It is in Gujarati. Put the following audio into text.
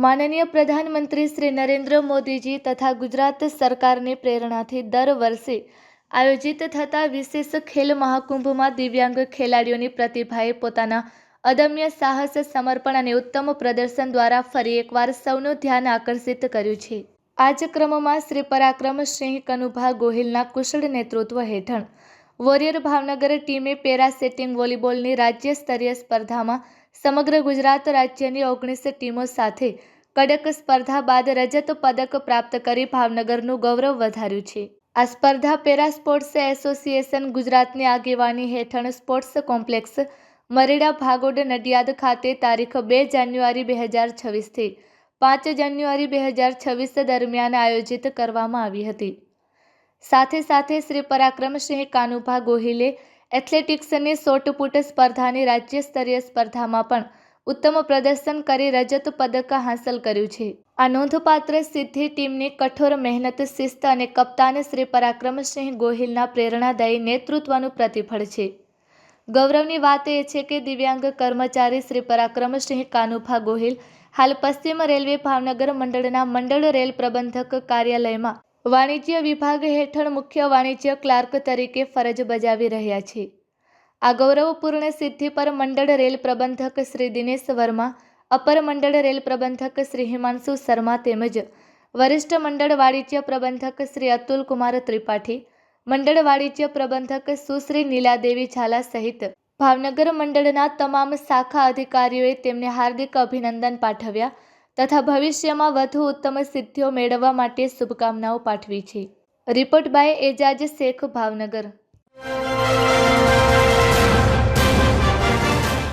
માનનીય પ્રધાનમંત્રી શ્રી નરેન્દ્ર મોદીજી તથા ગુજરાત સરકારની પ્રેરણાથી દર વર્ષે આયોજિત થતા વિશેષ ખેલ મહાકુંભમાં દિવ્યાંગ ખેલાડીઓની પ્રતિભાએ પોતાના અદમ્ય સાહસ, સમર્પણ અને ઉત્તમ પ્રદર્શન દ્વારા ફરી એકવાર સૌનું ધ્યાન આકર્ષિત કર્યું છે. આ જ ક્રમમાં શ્રી પરાક્રમસિંહ કનુભા ગોહિલના કુશળ નેતૃત્વ હેઠળ વોરિયર ભાવનગર ટીમે પેરા સેટિંગ વોલીબોલની રાજ્ય સ્તરીય સ્પર્ધામાં સમગ્ર ગુજરાત રાજ્યની 19 ટીમો સાથે કડક સ્પર્ધા બાદ રજત પદક પ્રાપ્ત કરી ભાવનગરનું ગૌરવ વધાર્યું છે. આ સ્પર્ધા પેરા સ્પોર્ટ્સ એસોસિએશન ગુજરાતની આગેવાની હેઠળ સ્પોર્ટ્સ કોમ્પ્લેક્સ મરેડા ભાગોળ નડિયાદ ખાતે તારીખ 2 જાન્યુઆરી 2026 થી 5 જાન્યુઆરી 2026 દરમિયાન આયોજિત કરવામાં આવી હતી. સાથે શ્રી પરાક્રમસિંહ કાનુભા ગોહિલે એથ્લેટિક્સની શોર્ટપુટ સ્પર્ધાની રાજ્ય સ્તરીય સ્પર્ધામાં પણ ઉત્તમ પ્રદર્શન કરી રજત પદક હાંસલ કર્યું છે. આ નોંધપાત્ર સિદ્ધિ ટીમની કઠોર મહેનત, શિસ્ત અને કપ્તાન શ્રી પરાક્રમસિંહ ગોહિલના પ્રેરણાદાયી નેતૃત્વનું પ્રતિફળ છે. ગૌરવની વાત એ છે કે દિવ્યાંગ કર્મચારી શ્રી પરાક્રમસિંહ કાનુભા ગોહિલ હાલ પશ્ચિમ રેલવે ભાવનગર મંડળના મંડળ રેલ પ્રબંધક કાર્યાલયમાં વાણિજ્ય વિભાગ હેઠળ મુખ્ય વાણિજ્ય ક્લાર્ક તરીકે ફરજ બજાવી રહ્યા છે. આ ગૌરવપૂર્ણ સિદ્ધિ પર મંડળ રેલ પ્રબંધક શ્રી દિનેશ વર્મા, અપર મંડળ રેલ પ્રબંધક શ્રી હિમાંશુ શર્મા તેમજ વરિષ્ઠ મંડળ વાણિજ્ય પ્રબંધક શ્રી અતુલ કુમાર ત્રિપાઠી, મંડળ વાણિજ્ય પ્રબંધક સુશ્રી નીલાદેવી ઝાલા સહિત ભાવનગર મંડળના તમામ શાખા અધિકારીઓએ તેમને હાર્દિક અભિનંદન પાઠવ્યા તથા ભવિષ્યમાં વધુ ઉત્તમ સિદ્ધિઓ મેળવવા માટે શુભકામનાઓ પાઠવી છે. Report by Ejaz Shaikh, Bhavnagar.